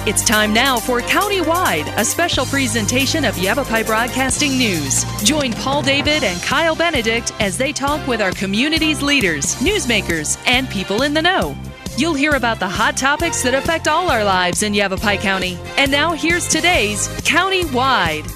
It's time now for Countywide, a special presentation of Yavapai Broadcasting News. Join Paul David and Kyle Benedict as they talk with our community's leaders, newsmakers, and people in the know. You'll hear about the hot topics that affect all our lives in Yavapai County. And now here's today's Countywide.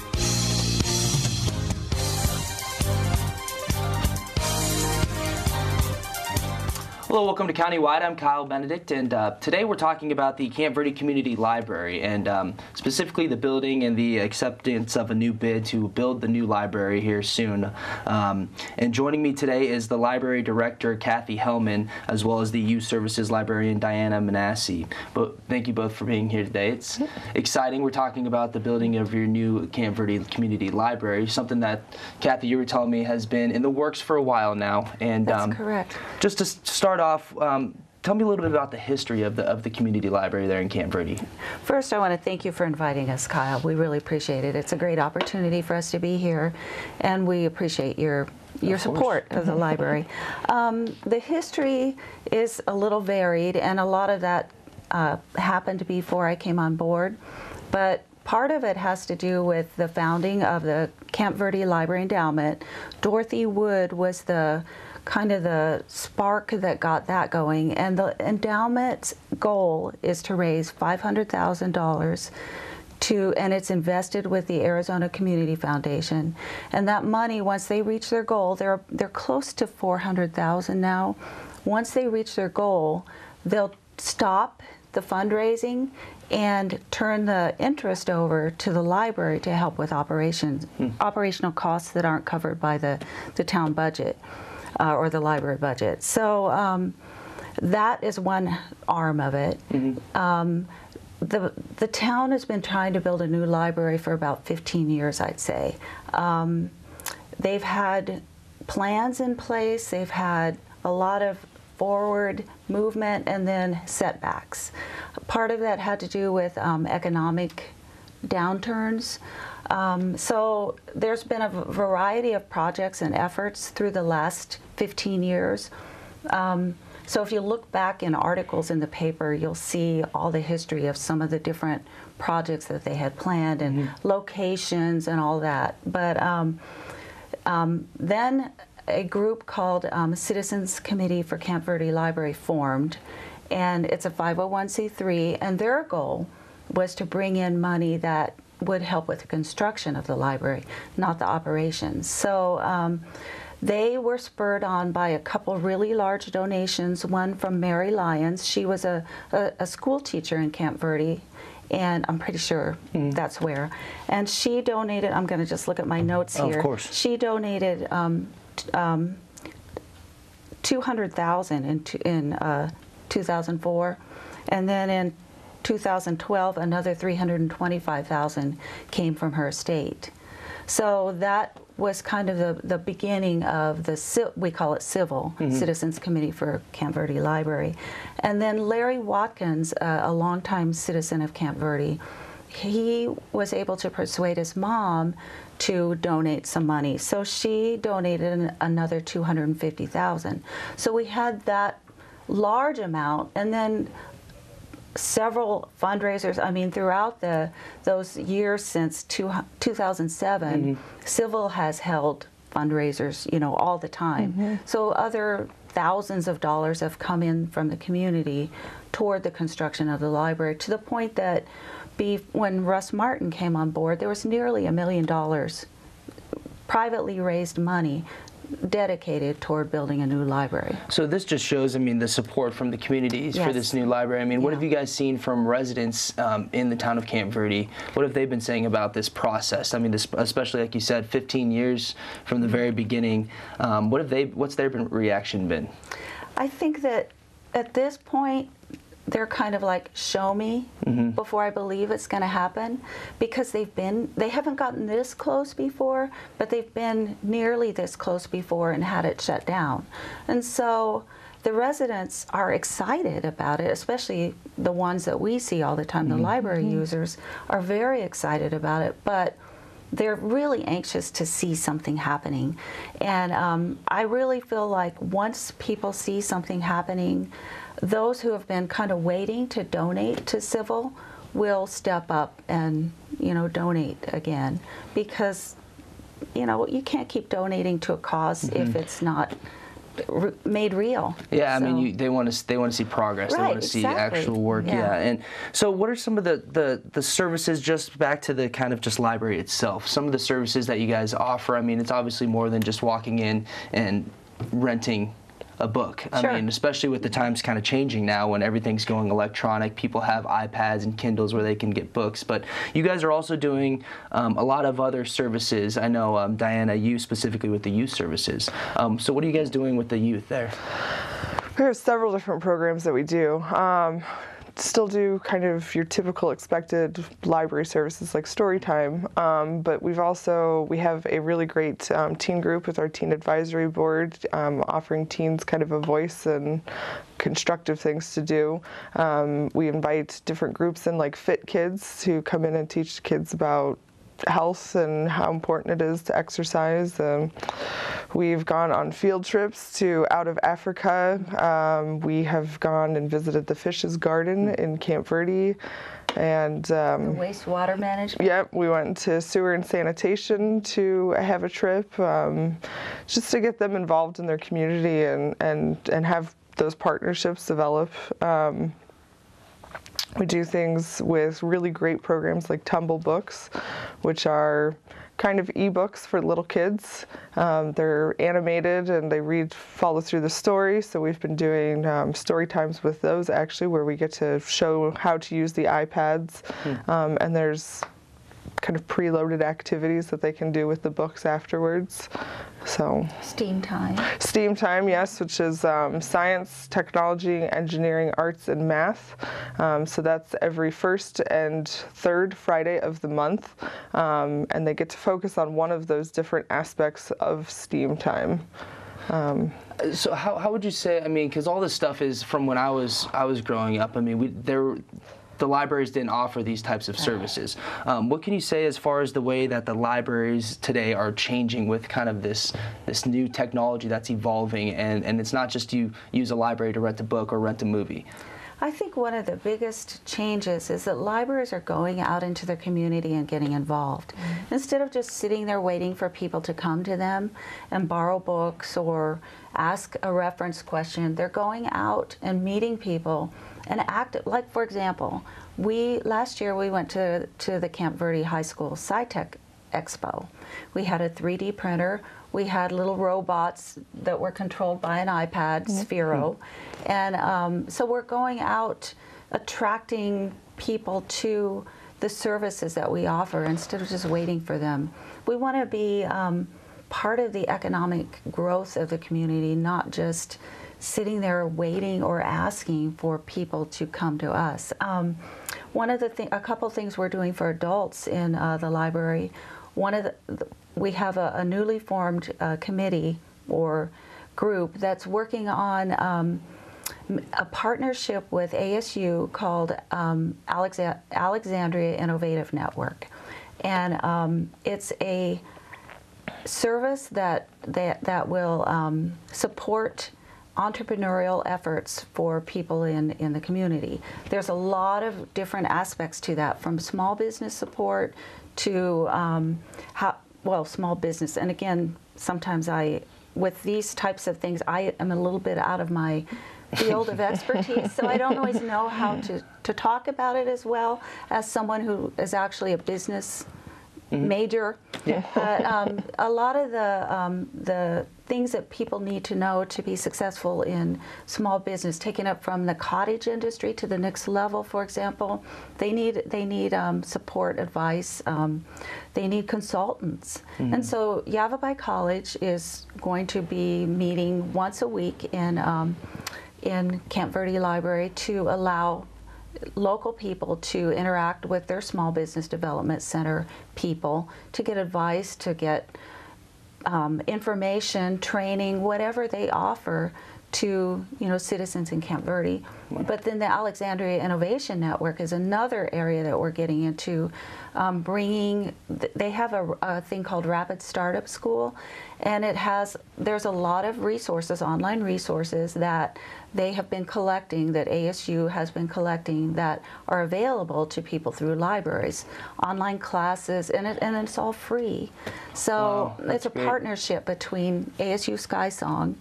Hello, welcome to Countywide. I'm Kyle Benedict, and today we're talking about the Camp Verde Community Library, and specifically the building and the acceptance of a new bid to build the new library here soon. And joining me today is the Library Director, Kathy Hellman, as well as the Youth Services Librarian, Diana Manassi. But thank you both for being here today. It's exciting. We're talking about the building of your new Camp Verde Community Library, something that, Kathy, you were telling me has been in the works for a while now. And that's correct. Just to start off, tell me a little bit about the history of the community library there in Camp Verde. First, I want to thank you for inviting us, Kyle. We really appreciate it. It's a great opportunity for us to be here, and we appreciate your support of the library. The history is a little varied, and a lot of that happened before I came on board, but part of it has to do with the founding of the Camp Verde Library Endowment. Dorothy Wood was the kind of the spark that got that going, and the endowment's goal is to raise $500,000 and it's invested with the Arizona Community Foundation. And that money, once they reach their goal, they're close to $400,000 now. Once they reach their goal, they'll stop the fundraising and turn the interest over to the library to help with operational costs that aren't covered by the town budget. Or the library budget. So that is one arm of it. Mm-hmm. The town has been trying to build a new library for about 15 years, I'd say. They've had plans in place, they've had a lot of forward movement and then setbacks. Part of that had to do with economic downturns. So there's been a variety of projects and efforts through the last 15 years. So if you look back in articles in the paper, you'll see all the history of some of the different projects that they had planned and mm-hmm. locations and all that. But then a group called Citizens Committee for Camp Verde Library formed, and it's a 501c3, and their goal was to bring in money that would help with the construction of the library, not the operations. So they were spurred on by a couple really large donations, one from Mary Lyons. She was a school teacher in Camp Verde, and I'm pretty sure that's where. And she donated, I'm going to just look at my notes here. Of course. She donated $200,000 in 2004, and then in 2012, another $325,000 came from her estate. So that was kind of the beginning of the, we call it Civil, mm-hmm. Citizens Committee for Camp Verde Library. And then Larry Watkins, a longtime citizen of Camp Verde, he was able to persuade his mom to donate some money. So she donated another $250,000. So we had that large amount, and then several fundraisers. I mean, throughout those years since 2007, mm-hmm. Civil has held fundraisers, you know, all the time. Mm-hmm. So other thousands of dollars have come in from the community toward the construction of the library, to the point that when Russ Martin came on board, there was nearly $1 million privately raised money dedicated toward building a new library. So this just shows, I mean, the support from the communities yes. for this new library. I mean, what have you guys seen from residents in the town of Camp Verde? What have they been saying about this process? I mean, especially like you said, 15 years from the very beginning. What's their reaction been? I think that at this point, they're kind of like, show me mm-hmm. before I believe it's going to happen, because they haven't gotten this close before, but they've been nearly this close before and had it shut down. And so the residents are excited about it, especially the ones that we see all the time, mm-hmm. the library mm-hmm. users are very excited about it, but they're really anxious to see something happening. And I really feel like once people see something happening, those who have been kind of waiting to donate to Civil will step up and, you know, donate again, because, you know, you can't keep donating to a cause if it's not made real. Yeah, I So- mean, they want to see progress. They Right, want to see exactly. actual work. Yeah. Yeah. And so, what are some of the services? Just back to the kind of just library itself. Some of the services that you guys offer. I mean, it's obviously more than just walking in and renting a book. I Sure. mean, especially with the times kind of changing now when everything's going electronic. People have iPads and Kindles where they can get books. But you guys are also doing a lot of other services. I know, Diana, you specifically with the youth services. So what are you guys doing with the youth there? There are several different programs that we do. Still do kind of your typical expected library services like story time, but we have a really great teen group with our teen advisory board, offering teens kind of a voice and constructive things to do. We invite different groups in, like Fit Kids, who come in and teach kids about health and how important it is to exercise. We've gone on field trips to out of Africa. We have gone and visited the Fish's Garden in Camp Verde. And The wastewater management. yep, we went to sewer and sanitation to have a trip, just to get them involved in their community and have those partnerships develop. We do things with really great programs like Tumble Books, which are kind of ebooks for little kids. They're animated and they follow through the story. So we've been doing story times with those, actually, where we get to show how to use the iPads. And there's kind of preloaded activities that they can do with the books afterwards. So STEAM time. STEAM time, yes, which is science, technology, engineering, arts, and math. So that's every first and third Friday of the month. And they get to focus on one of those different aspects of STEAM time. So how would you say? I mean, because all this stuff is from when I was growing up. I mean, the libraries didn't offer these types of services. What can you say as far as the way that the libraries today are changing with kind of this new technology that's evolving, and it's not just you use a library to rent a book or rent a movie? I think one of the biggest changes is that libraries are going out into their community and getting involved. Instead of just sitting there waiting for people to come to them and borrow books or ask a reference question, they're going out and meeting people and like, for example, last year we went to the Camp Verde High School SciTech Expo. We had a 3D printer. We had little robots that were controlled by an iPad, Sphero. And so we're going out attracting people to the services that we offer instead of just waiting for them. We want to be part of the economic growth of the community, not just sitting there waiting or asking for people to come to us. A couple things we're doing for adults in the library. We have a newly formed committee or group that's working on a partnership with ASU called Alexandria Innovative Network, and it's a service that will support entrepreneurial efforts for people in the community. There's a lot of different aspects to that, from small business support to small business. And again, sometimes with these types of things, I am a little bit out of my field of expertise, so I don't always know how to talk about it as well as someone who is actually a business major. Yeah. But a lot of the things that people need to know to be successful in small business, taking up from the cottage industry to the next level, for example, they need support, advice. They need consultants. And so Yavapai College is going to be meeting once a week in Camp Verde Library to allow local people to interact with their Small Business Development Center people to get advice, to get information, training, whatever they offer to citizens in Camp Verde. But then the Alexandria Innovation Network is another area that we're getting into, they have a thing called Rapid Startup School, and there's a lot of resources, online resources that they have been collecting, that ASU has been collecting, that are available to people through libraries, online classes, and it's all free. So wow, it's a great partnership between ASU SkySong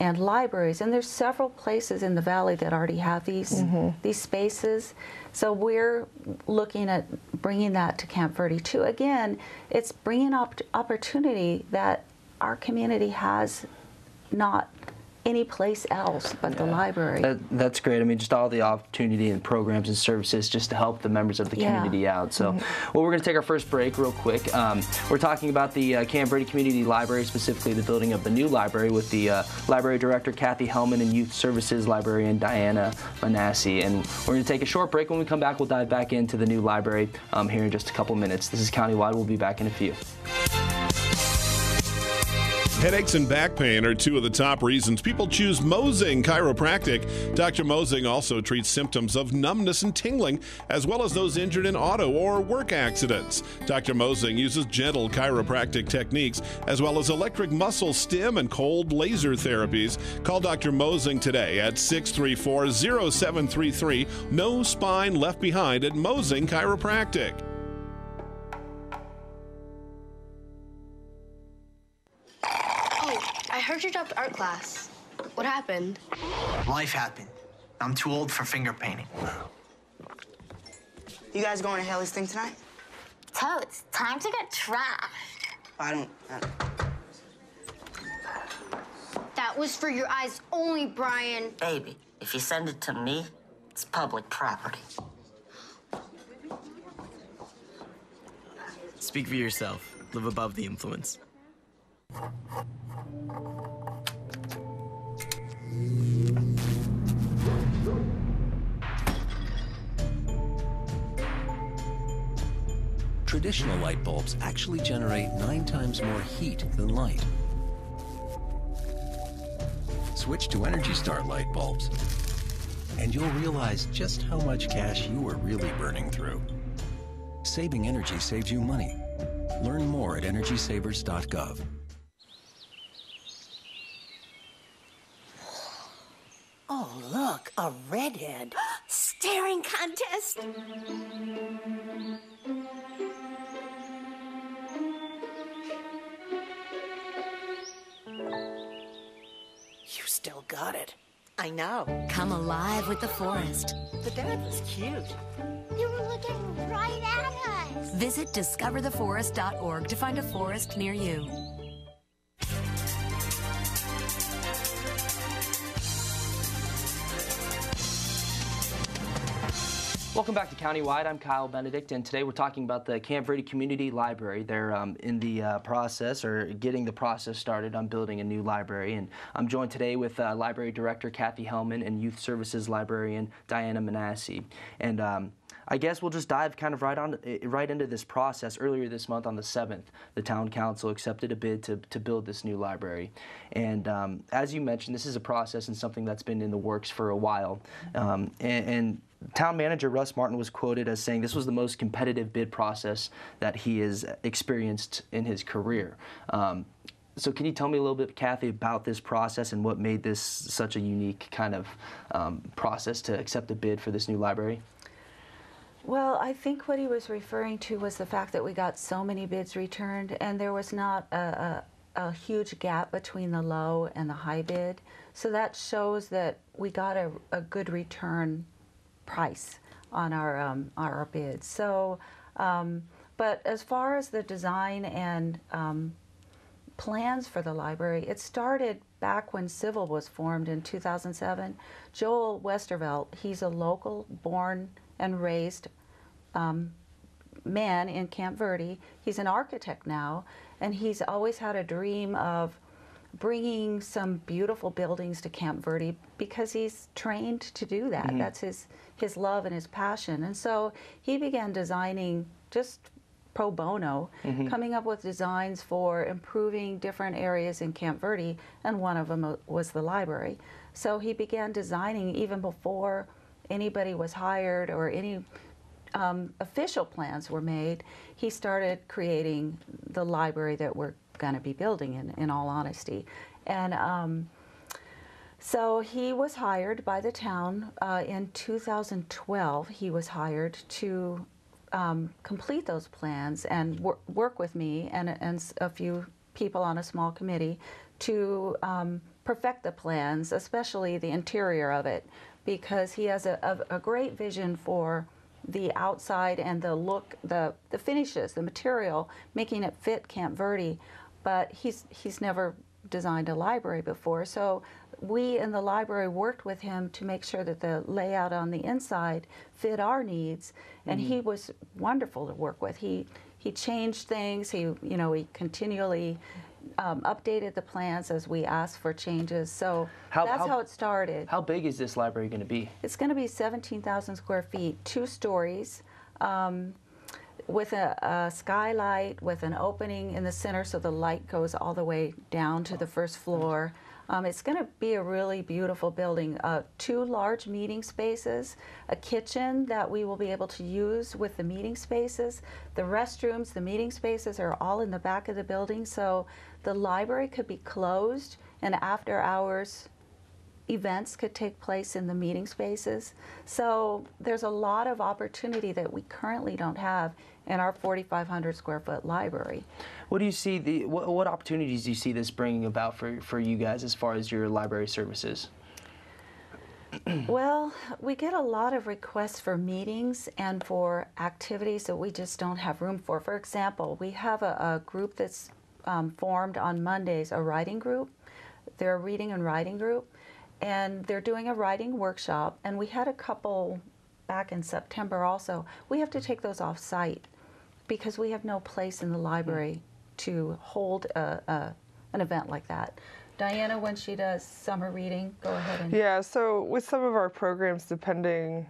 and libraries, and there's several places in the valley that already have these spaces. So we're looking at bringing that to Camp Verde too. Again, it's bringing opportunity that our community has not any place else but the library. That's great. I mean, just all the opportunity and programs and services just to help the members of the community out. So, well, we're going to take our first break real quick. We're talking about the Camp Verde Community Library, specifically the building of the new library, with the Library Director Kathy Hellman and Youth Services Librarian Diana Manassi. And we're going to take a short break. When we come back, we'll dive back into the new library here in just a couple minutes. This is Countywide. We'll be back in a few. Headaches and back pain are two of the top reasons people choose Mosing Chiropractic. Dr. Mosing also treats symptoms of numbness and tingling, as well as those injured in auto or work accidents. Dr. Mosing uses gentle chiropractic techniques, as well as electric muscle stim and cold laser therapies. Call Dr. Mosing today at 634-0733. No spine left behind at Mosing Chiropractic. I heard you dropped art class. What happened? Life happened. I'm too old for finger painting. You guys going to Haley's thing tonight? Totes, time to get trashed. I don't. That was for your eyes only, Brian. Baby, if you send it to me, it's public property. Speak for yourself. Live above the influence. Traditional light bulbs actually generate 9 times more heat than light. Switch to Energy Star light bulbs, and you'll realize just how much cash you are really burning through. Saving energy saves you money. Learn more at EnergySavers.gov. Oh, look, a redhead. Staring contest. You still got it. I know. Come alive with the forest. The dad was cute. You were looking right at us. Visit discovertheforest.org to find a forest near you. Welcome back to Countywide. I'm Kyle Benedict, and today we're talking about the Camp Verde Community Library. They're in the process, or getting the process started on building a new library, and I'm joined today with Library Director Kathy Hellman and Youth Services Librarian Diana Manassi. And I guess we'll just dive kind of right into this process. Earlier this month on the 7th, the Town Council accepted a bid to build this new library. And as you mentioned, this is a process and something that's been in the works for a while. And Town Manager Russ Martin was quoted as saying this was the most competitive bid process that he has experienced in his career. So can you tell me a little bit, Kathy, about this process and what made this such a unique kind of process to accept a bid for this new library? Well, I think what he was referring to was the fact that we got so many bids returned, and there was not a huge gap between the low and the high bid. So that shows that we got a good return price on our bids. So, but as far as the design and plans for the library, it started back when Civil was formed in 2007. Joel Westervelt, he's a local born and raised man in Camp Verde. He's an architect now, and he's always had a dream of bringing some beautiful buildings to Camp Verde because he's trained to do that. Mm-hmm. That's his love and his passion. And so he began designing just pro bono, coming up with designs for improving different areas in Camp Verde, and one of them was the library. So he began designing even before anybody was hired or any official plans were made. He started creating the library that we're going to be building, in all honesty. And so he was hired by the town in 2012. He was hired to complete those plans and work with me and a few people on a small committee to perfect the plans, especially the interior of it, because he has a great vision for the outside and the look, the finishes, the material, making it fit Camp Verde. But he's never designed a library before, so we in the library worked with him to make sure that the layout on the inside fit our needs, and he was wonderful to work with. He changed things. He continually updated the plans as we asked for changes. So that's how it started. How big is this library going to be? It's going to be 17,000 square feet, 2 stories. With a skylight, with an opening in the center so the light goes all the way down to the first floor. It's going to be a really beautiful building. 2 large meeting spaces, a kitchen that we will be able to use with the meeting spaces. The restrooms, the meeting spaces are all in the back of the building, so the library could be closed and after hours events could take place in the meeting spaces. So there's a lot of opportunity that we currently don't have in our 4,500 square foot library. What do you see, what opportunities do you see this bringing about for you guys as far as your library services? Well, we get a lot of requests for meetings and for activities that we just don't have room for. For example, we have a group that's formed on Mondays, a writing group. They're a reading and writing group. And they're doing a writing workshop, and we had a couple back in September also. We have to take those off site because we have no place in the library to hold an event like that. Diana, when she does summer reading, go ahead and... Yeah, so with some of our programs, depending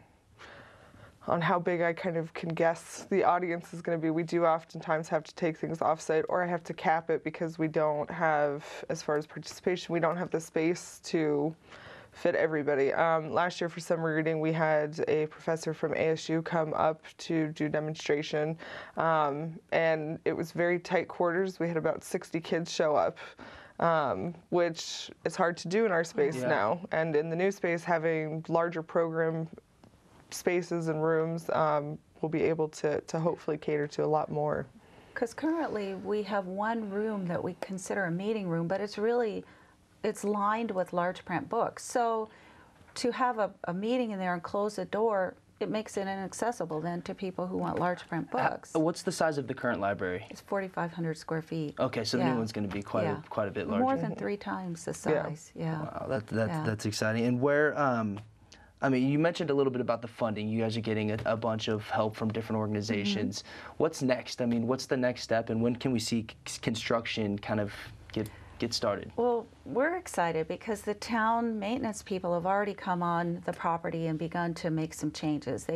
on how big I kind of can guess the audience is going to be, we do oftentimes have to take things off-site, or I have to cap it because we don't have, as far as participation, we don't have the space to fit everybody. Last year for summer reading, we had a professor from ASU come up to do demonstration, and it was very tight quarters. We had about 60 kids show up, which is hard to do in our space now. And in the new space, having larger program spaces and rooms, we'll be able to hopefully cater to a lot more. Because currently we have one room that we consider a meeting room, but it's lined with large print books. So to have a meeting in there and close the door, it makes it inaccessible then to people who want large print books. What's the size of the current library? It's 4,500 square feet. Okay, so the new one's going to be quite a bit larger. More than 3 times the size. Yeah. Wow, that's exciting. And where? I mean, you mentioned a little bit about the funding. You guys are getting a bunch of help from different organizations. What's next? I mean, what's the next step, and when can we see construction kind of get started? Well, we're excited because the town maintenance people have already come on the property and begun to make some changes.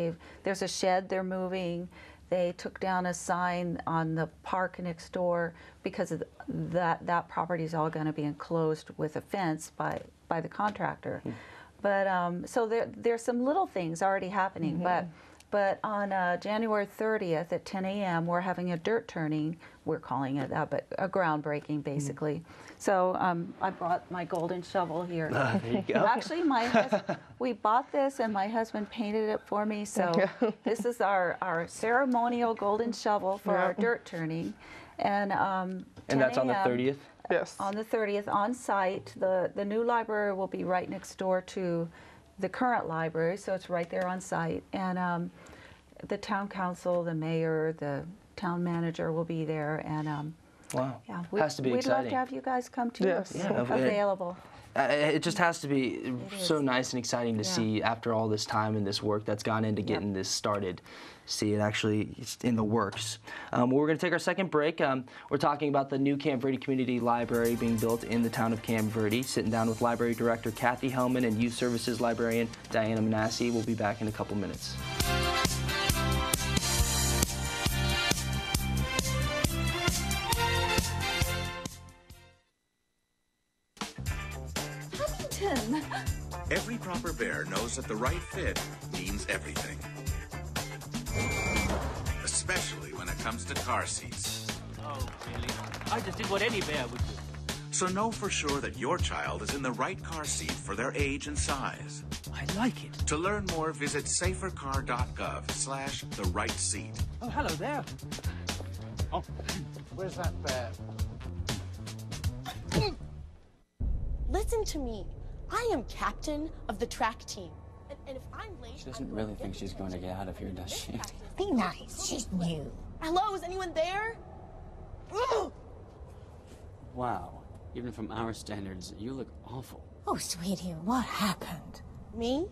There's a shed they're moving. They took down a sign on the park next door because of that property is all going to be enclosed with a fence by the contractor. But so there's some little things already happening. But on January 30th at 10 a.m., we're having a dirt turning. We're calling it that, but a groundbreaking, basically. So I brought my golden shovel here. There you go. Actually, we bought this, and my husband painted it for me. So this is our ceremonial golden shovel for our dirt turning. And that's on the 30th? Yes. On the 30th, on site. The new library will be right next door to the current library, so it's right there on site. And the town council, the mayor, the town manager will be there. And wow, yeah, has to be exciting. We'd love to have you guys come too. Yes. Available. It just has to be so nice and exciting to see after all this time and this work that's gone into getting this started. See it actually in the works. We're going to take our second break. We're talking about the new Camp Verde Community Library being built in the town of Camp Verde. Sitting down with Library Director Kathy Hellman and Youth Services Librarian Diana Manassi. We'll be back in a couple minutes. proper bear knows that the right fit means everything. Especially when it comes to car seats. Oh, really? I just did what any bear would do. So know for sure that your child is in the right car seat for their age and size. I like it. To learn more, visit safercar.gov/the-right-seat. Oh, hello there. Oh, where's that bear? Listen to me. I am captain of the track team. And if I'm late... She doesn't really think she's going to get out of here, does she? Be nice. She's new. Hello, is anyone there? Ugh! Wow. Even from our standards, you look awful. Oh, sweetie, what happened? Me?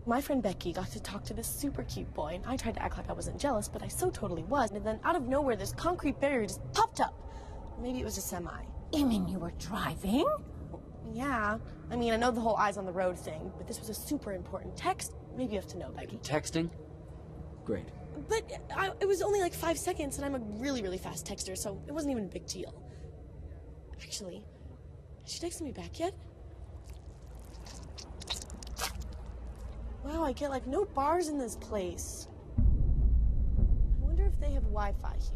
My friend Becky got to talk to this super cute boy, and I tried to act like I wasn't jealous, but I so totally was. And then out of nowhere, this concrete barrier just popped up. Maybe it was a semi. You mean you were driving? Yeah. I mean, I know the whole eyes on the road thing, but this was a super important text. Maybe you have to know, Becky. Texting? Great. But it was only like 5 seconds, and I'm a really, really fast texter, so it wasn't even a big deal. Actually, has she texted me back yet? Wow, I get like no bars in this place. I wonder if they have Wi-Fi here.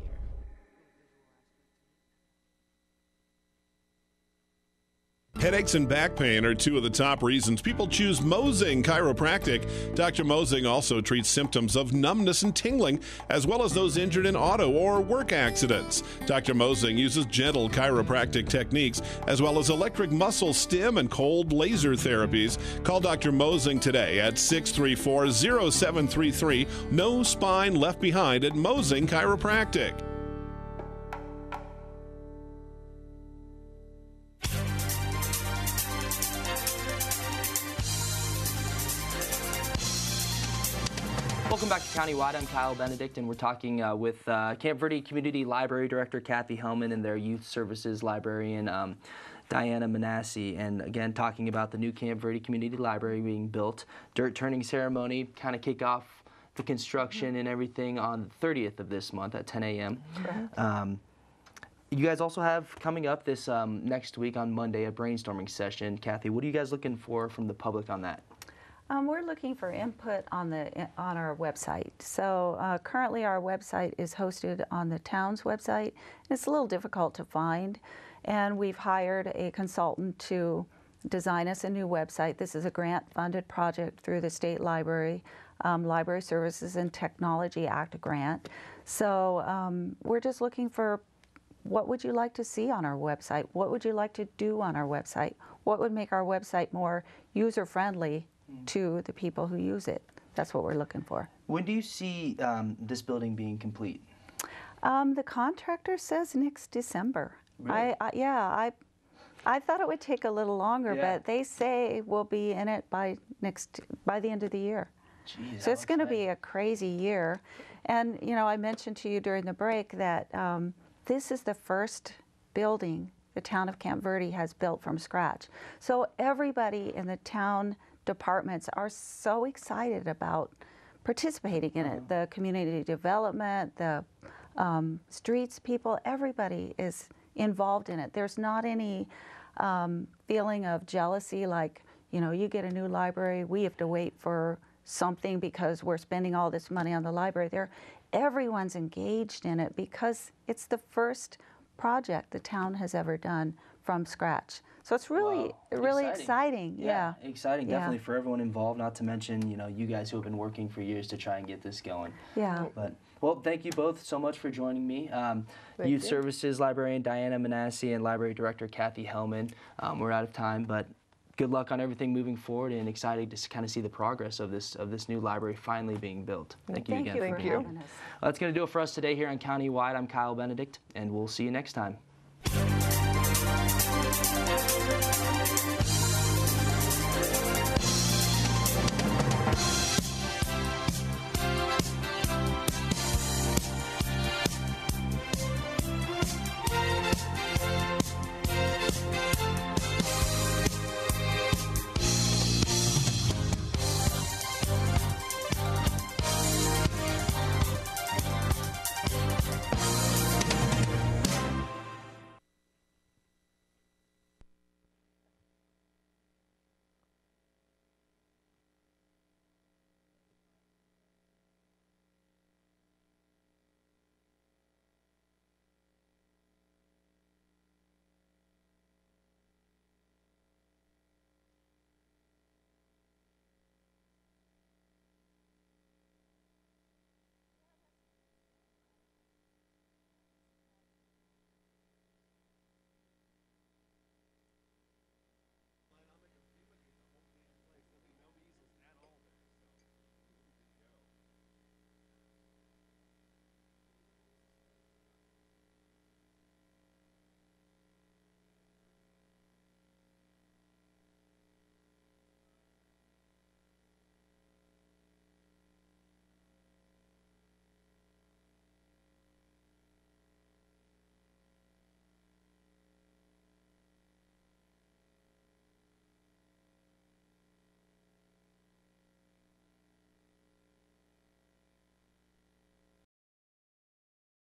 Headaches and back pain are two of the top reasons people choose Mosing Chiropractic. Dr. Mosing also treats symptoms of numbness and tingling, as well as those injured in auto or work accidents. Dr. Mosing uses gentle chiropractic techniques, as well as electric muscle stim and cold laser therapies. Call Dr. Mosing today at 634-0733. No spine left behind at Mosing Chiropractic. Welcome back to Countywide. I'm Kyle Benedict, and we're talking with Camp Verde Community Library Director Kathy Hellman and their Youth Services Librarian Diana Manassi, and again talking about the new Camp Verde Community Library being built. Dirt turning ceremony kind of kick off the construction and everything on the 30th of this month at 10 a.m. You guys also have coming up this next week on Monday a brainstorming session. Kathy, what are you guys looking for from the public on that? We're looking for input on our website. So currently our website is hosted on the town's website. It's a little difficult to find, and we've hired a consultant to design us a new website. This is a grant-funded project through the State Library, Library Services and Technology Act grant. So we're just looking for what would you like to see on our website? What would you like to do on our website? What would make our website more user-friendly to the people who use it? That's what we're looking for. When do you see this building being complete? The contractor says next December. Really? I thought it would take a little longer, but they say we'll be in it by the end of the year. Jeez, so it's going to be a crazy year. And you know, I mentioned to you during the break that this is the first building the town of Camp Verde has built from scratch. So everybody in the town departments are so excited about participating in it. The community development, the streets people, everybody is involved in it. There's not any feeling of jealousy like, you know, you get a new library, we have to wait for something because we're spending all this money on the library. Everyone's engaged in it because it's the first project the town has ever done from scratch. So it's really, really exciting. Yeah, exciting. Definitely for everyone involved. Not to mention, you know, you guys who have been working for years to try and get this going. Yeah. But well, thank you both so much for joining me. Youth Services Librarian Diana Manassi and Library Director Kathy Hellman. We're out of time, but good luck on everything moving forward, and excited to kind of see the progress of this new library finally being built. Thank you again for having us. That's going to do it for us today here on Countywide. I'm Kyle Benedict, and we'll see you next time.